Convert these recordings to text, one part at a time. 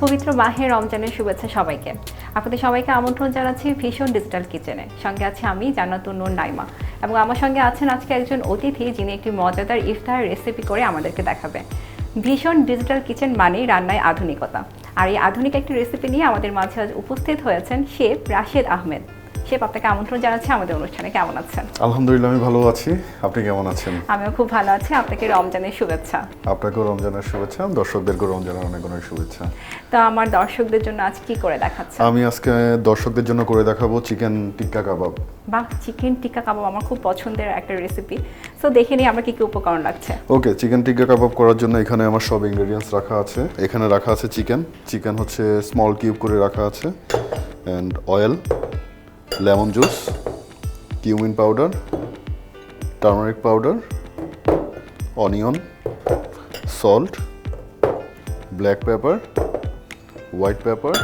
পবিত্র মাহে রমজানের শুভেচ্ছা সবাইকে। আপনাদের সবাইকে আমন্ত্রণ জানাচ্ছি ভীষণ ডিজিটাল কিচেনে। সঙ্গে আছে আমি জান্নাতুন নূর নাইমা, এবং আমার সঙ্গে আছেন আজকে একজন অতিথি যিনি একটি মজাদার ইফতার রেসিপি করে আমাদেরকে দেখাবে। ভীষণ ডিজিটাল কিচেন মানেই রান্নায় আধুনিকতা, আর এই আধুনিক একটি রেসিপি নিয়ে আমাদের মাঝে আজ উপস্থিত হয়েছেন শেফ রাশেদ আহমেদ। শেফ, আপনাকে আমন্ত্রণ জানাচ্ছি আমাদের অনুষ্ঠানে। কেমন আছেন? আলহামদুলিল্লাহ, আমি ভালো আছি। আপনি কেমন আছেন? আমিও খুব ভালো আছি। আপনাকে রমজানের শুভেচ্ছা। আপনাকেও রমজানের শুভেচ্ছা, দর্শকদেরকেও রমজানের অনেক অনেক শুভেচ্ছা। তো আমার দর্শকদের জন্য আজ কি করে দেখাচ্ছেন? আমি আজকে দর্শকদের জন্য করে দেখাবো চিকেন টিক্কা কাবাব। বাহ, চিকেন টিক্কা কাবাব আমার খুব পছন্দের একটা রেসিপি। সো দেখে নিই আমরা কি কি উপকরণ লাগছে। ওকে, চিকেন টিক্কা কাবাব করার জন্য এখানে আমার সব ইনগ্রেডিয়েন্টস রাখা আছে। এখানে রাখা আছে চিকেন হচ্ছে স্মল কিউব করে রাখা আছে, and oil, lemon juice, cumin powder, turmeric powder, onion, salt, black pepper, white pepper,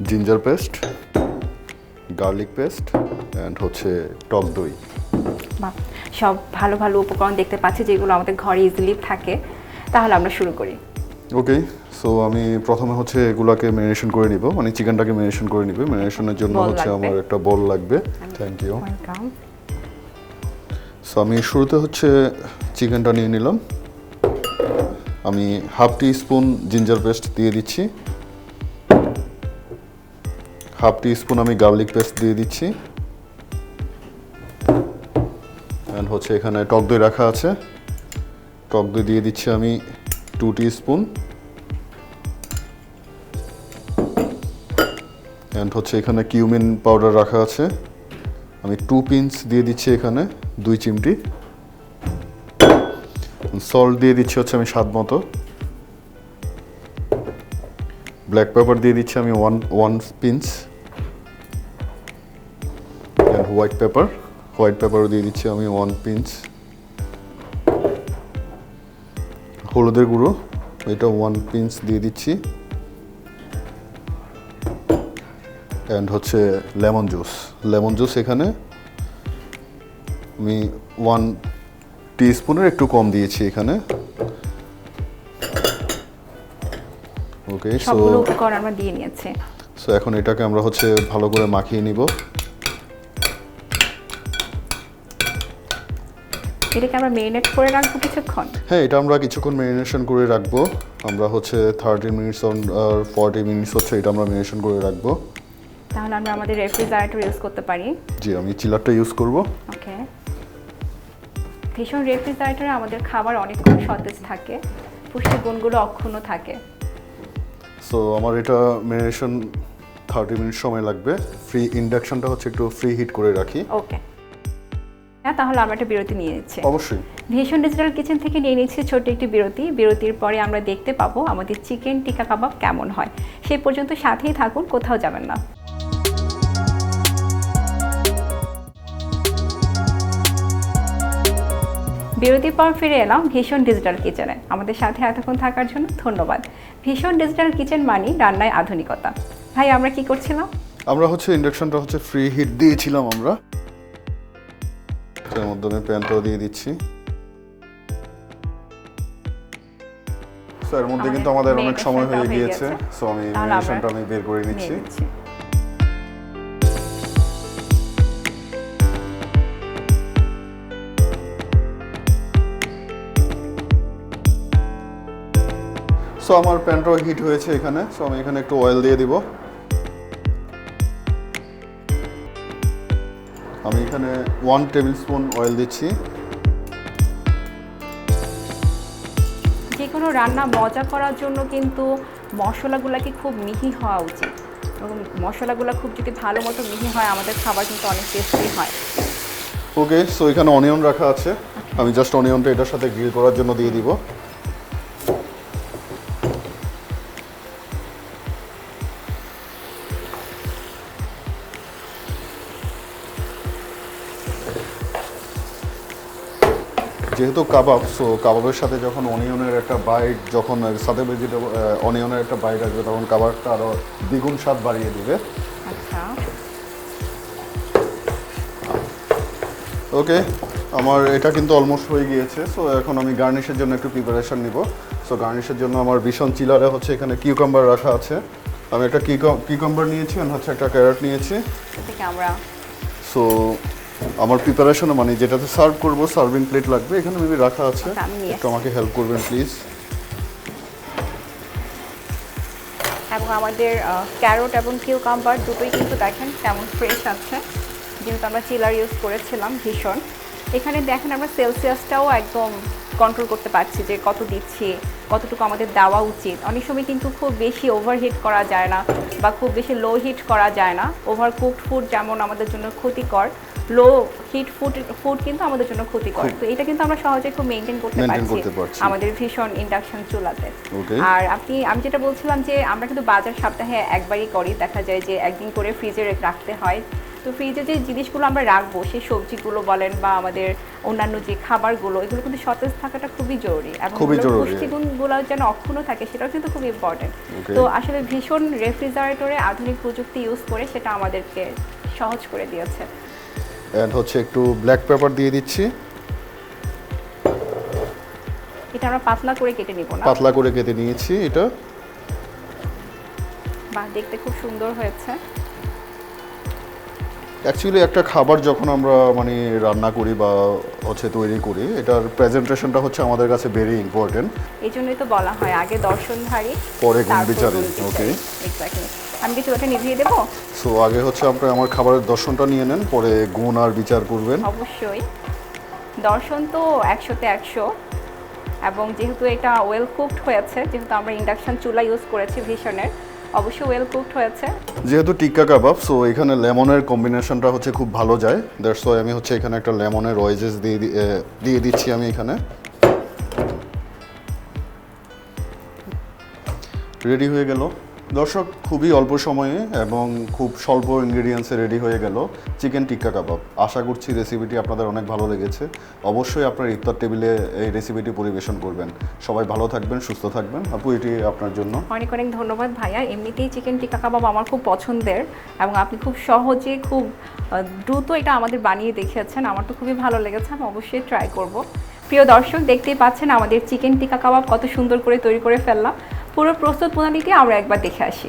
ginger paste, garlic paste, and হচ্ছে টক দই। বাহ, সব ভালো ভালো উপকরণ দেখতে পাচ্ছি যেগুলো আমাদের ঘরে ইজিলি থাকে। তাহলে আমরা শুরু করি। ওকে, সো আমি প্রথমে হচ্ছে এগুলাকে ম্যারিনেশন করে নিব, মানে চিকেনটাকে ম্যারিনেশন করে নিব। ম্যারিনেশনের জন্য হচ্ছে আমার একটা বোল লাগবে। Thank you. সো আমি শুরুতে হচ্ছে চিকেনটা নিয়ে নিলাম। আমি হাফ টি স্পুন জিঞ্জার পেস্ট দিয়ে দিচ্ছি, হাফ টি স্পুন আমি গার্লিক পেস্ট দিয়ে দিচ্ছি, অ্যান্ড হচ্ছে এখানে টক দই রাখা আছে, টক দই দিয়ে দিচ্ছি আমি 2 টি স্পুন, অ্যান্ড হচ্ছে এখানে কিউমিন পাউডার রাখা আছে, আমি 2 পিঞ্চ দিয়ে দিচ্ছি এখানে, 2 চিমটি। সল্ট দিয়ে দিচ্ছি হচ্ছে আমি স্বাদ মতো, ব্ল্যাক পেপার দিয়ে দিচ্ছি আমি 1 পিঞ্চ, অ্যান্ড হোয়াইট পেপারও দিয়ে দিচ্ছি আমি 1 পিঞ্চ। হলুদের গুঁড়ো এটা 1 পিঞ্চ দিয়ে দিচ্ছি, অ্যান্ড হচ্ছে লেমন জুস এখানে আমি 1 টিস্পুনের একটু কম দিয়েছি এখানে। ওকে, সবগুলো উপকরণ আমরা দিয়ে নিয়েছি। সো এখন এটাকে আমরা হচ্ছে ভালো করে মাখিয়ে নিব। এটাকে আমরা মেরিনেট করে রাখবো কিছুক্ষণ? হ্যাঁ, এটা আমরা কিছুক্ষণ ম্যারিনেশন করে রাখবো। আমরা হচ্ছে 30 মিনিটস আর 40 মিনিটস হচ্ছে এটা আমরা ম্যারিনেশন করে রাখবো। তাহলে আমরা আমাদের রেফ্রিজারেটর ইউজ করতে পারি? জি, আমি চিলারটা ইউজ করব। ওকে। ভীষণ রেফ্রিজারেটরে আমাদের খাবার অনেকক্ষণ সতেজ থাকে, পুষ্টি গুণগুলো অক্ষুণ্ণ থাকে। সো আমার এটা ম্যারিনেশন 30 মিনিট সময় লাগবে। ইন্ডাকশনটা হচ্ছে একটু ফ্রি হিট করে রাখি। ওকে, হ্যাঁ, তাহলে আমরা একটা বিরতি নিয়ে নিচ্ছি। অবশ্যই। ভীষণ ডিজিটাল কিচেন থেকে নিয়ে নিচ্ছি ছোট্ট একটি বিরতি। বিরতির পরে আমরা দেখতে পাবো আমাদের চিকেন টিক্কা কাবাব কেমন হয়। সেই পর্যন্ত সাথেই থাকুন, কোথাও যাবেন না। বিরতির পর ফিরে এলাম ভীষণ ডিজিটাল কিচেনে। আমাদের সাথে এতক্ষণ থাকার জন্য ধন্যবাদ। ভীষণ ডিজিটাল কিচেন মানি রান্নায় আধুনিকতা। ভাই, আমরা কি করছিলাম? আমরা হচ্ছে ইন্ডাকশনটা হচ্ছে ফ্রি হিট দিয়েছিলাম আমরা। এর মধ্যে আমি প্যানটাও দিয়ে দিচ্ছি। সো এর মধ্যে কিন্তু আমাদের অনেক সময় হয়ে গিয়েছে। সো আমি ম্যারিনেশনটা আমি বের করে নিচ্ছি। সো আমার প্যানটাও হিট হয়েছে এখানে। সো আমি এখানে একটু অয়েল দিয়ে দিব। আমি এখানে 1 টেবিল স্পুন অয়েল দিচ্ছি। যে কোনো রান্না মজা করার জন্য কিন্তু মশলাগুলোকে খুব মিহি হওয়া উচিত, এবং মশলাগুলো খুব যদি ভালো মতো মিহি হয় আমাদের খাবার কিন্তু অনেক টেস্টি হয়। ওকে, সো এখানে অনিয়ন রাখা আছে। আমি জাস্ট অনিয়নটা এটার সাথে গ্রিল করার জন্য দিয়ে দিব। যেহেতু কাবাব, সো কাবাবের সাথে যখন অনিয়নের একটা বাইট, যখন সাথে ভেজিটেবল অনিয়নের একটা বাইট আসবে, তখন কাবাবটা আরও দ্বিগুণ স্বাদ বাড়িয়ে দিবে। আচ্ছা, ওকে, আমার এটা কিন্তু অলমোস্ট হয়ে গিয়েছে। সো এখন আমি গার্নিশের জন্য একটু প্রিপারেশন নিব। সো গার্নিশের জন্য আমার ভীষণ চিলারে হচ্ছে এখানে কিউকাম্বার রাখা আছে। আমি একটা কিউকাম্বার নিয়েছি আর হচ্ছে একটা ক্যারট নিয়েছি। থেকে আমরা সো আমার প্রিপারেশনে মানে যেটাতে সার্ভ করব সার্ভিং প্লেট লাগবে, এখানে মেবি রাখা আছে। আচ্ছা, আমি নিয়ে একটু আমাকে হেল্প করবেন প্লিজ। এবং আমাদের ক্যারট এবং কিউকাম্বার দুটোই কিন্তু দেখেন কেমন ফ্রেশ আছে, যেহেতু আমরা চিলার ইউজ করেছিলাম ভীষণ। এখানে দেখেন আমরা সেলসিয়াসটাও একদম কন্ট্রোল করতে পারছি যে কত দিচ্ছি, কতটুকু আমাদের দেওয়া উচিত। অনেক সময় কিন্তু খুব বেশি ওভারহিট করা যায় না বা খুব বেশি লো হিট করা যায় না। ওভার কুকড ফুড যেমন আমাদের জন্য ক্ষতিকর, লো হিট ফুড কিন্তু আমাদের জন্য ক্ষতিকর। তো এটা কিন্তু আমরা সহজে খুব মেনটেন করতে পারছি আমাদের ভীষণ ইন্ডাকশন চুলাতে। আর আমি যেটা বলছিলাম যে আমরা কিন্তু বাজার সপ্তাহে একবারই করি, দেখা যায় যে একদিন করে ফ্রিজে রাখতে হয়। তো ফ্রিজে যে জিনিসগুলো আমরা রাখবো, সেই সবজিগুলো বলেন বা আমাদের অন্যান্য যে খাবারগুলো, এগুলো কিন্তু সতেজ থাকাটা খুবই জরুরি এবং পুষ্টিগুণগুলো যেন অক্ষুণ্ণ থাকে সেটাও কিন্তু খুব ইম্পর্টেন্ট। তো আসলে ভীষণ রেফ্রিজারেটরে আধুনিক প্রযুক্তি ইউজ করে সেটা আমাদেরকে সহজ করে দিয়েছে। এন্ড হচ্ছে একটু ব্ল্যাক পেপার দিয়ে দিচ্ছি। এটা আমরা পাতলা করে কেটে নিব না, পাতলা করে কেটে নিয়েছি এটা। বাহ, দেখতে খুব সুন্দর হয়েছে। অ্যাকচুয়ালি একটা খাবার যখন আমরা মানে রান্না করি বা হচ্ছে তৈরি করি, এটার প্রেজেন্টেশনটা হচ্ছে আমাদের কাছে ভেরি ইম্পর্টেন্ট। এই জন্যই তো বলা হয় আগে দর্শনধারী পরে গুণ বিচারী। ওকে, এক্স্যাক্টলি। আমি কি চুলাটা নিভিয়ে দেবো? সো আগে হচ্ছে আপনি আমার খাবারের দর্শনটা নিয়ে নেন, পরে গুণ আর বিচার করবেন। অবশ্যই, দর্শন তো 100-তে 100। এবং যেহেতু এটা ওয়েল কুকড হয়েছে, যেহেতু আমরা ইন্ডাকশন চুলা ইউজ করেছি ভীষণের, অবশ্যই ওয়েল কুকড হয়েছে। যেহেতু টিক্কা কাবাব, সো এখানে লেমনের কম্বিনেশনটা হচ্ছে খুব ভালো যায়। দ্যাটস ওয়াই আমি হচ্ছে এখানে একটা লেমনের ওয়েজেস দিয়ে দিচ্ছি আমি এখানে। রেডি হয়ে গেল দর্শক, খুবই অল্প সময়ে এবং খুব স্বল্প ইনগ্রেডিয়েন্টসে রেডি হয়ে গেল চিকেন টিক্কা কাবাব। আশা করছি রেসিপিটি আপনাদের অনেক ভালো লেগেছে। অবশ্যই আপনার ইফতার টেবিলে এই রেসিপিটি পরিবেশন করবেন। সবাই ভালো থাকবেন, সুস্থ থাকবেন। আপু, এটি আপনার জন্য। অনেক অনেক ধন্যবাদ ভাইয়া। এমনিতেই চিকেন টিক্কা কাবাব আমার খুব পছন্দের এবং আপনি খুব সহজে খুব দ্রুত এটা আমাদের বানিয়ে দেখিয়েছেন। আমার তো খুবই ভালো লেগেছে, আমি অবশ্যই ট্রাই করব। প্রিয় দর্শক, দেখতেই পাচ্ছেন আমাদের চিকেন টিক্কা কাবাব কত সুন্দর করে তৈরি করে ফেললাম। পুরো প্রস্তুত প্রণালীটি আমরা একবার দেখে আসি।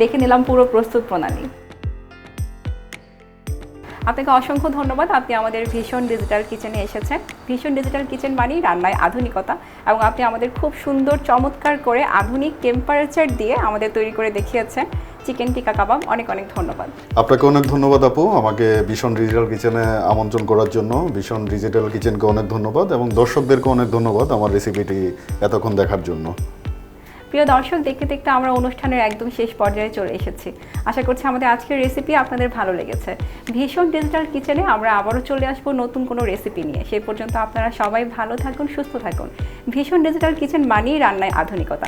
দেখে নিলাম পুরো প্রস্তুত প্রণালী। আপনাকে অসংখ্য ধন্যবাদ, আপনি আমাদের ভীষণ ডিজিটাল কিচেনে এসেছেন। ভীষণ ডিজিটাল কিচেন মানেই রান্নায় আধুনিকতা, এবং আপনি আমাদের খুব সুন্দর চমৎকার করে আধুনিক টেম্পারেচার দিয়ে আমাদের তৈরি করে দেখিয়েছেন চিকেন টিক্কা কাবাব। অনেক অনেক ধন্যবাদ। আপনাকে অনেক ধন্যবাদ আপু, আমাকে ভীষণ ডিজিটাল কিচেনে আমন্ত্রণ করার জন্য। ভীষণ ডিজিটাল কিচেনকে অনেক ধন্যবাদ এবং দর্শকদেরকে অনেক ধন্যবাদ আমার রেসিপিটি এতক্ষণ দেখার জন্য। প্রিয় দর্শক, দেখতে দেখতে আমরা অনুষ্ঠানের একদম শেষ পর্যায়ে চলে এসেছি। আশা করছি আমাদের আজকের রেসিপি আপনাদের ভালো লেগেছে। ভীষণ ডিজিটাল কিচেনে আমরা আবারও চলে আসবো নতুন কোনো রেসিপি নিয়ে। সেই পর্যন্ত আপনারা সবাই ভালো থাকুন, সুস্থ থাকুন। ভীষণ ডিজিটাল কিচেন মানেই রান্নায় আধুনিকতা।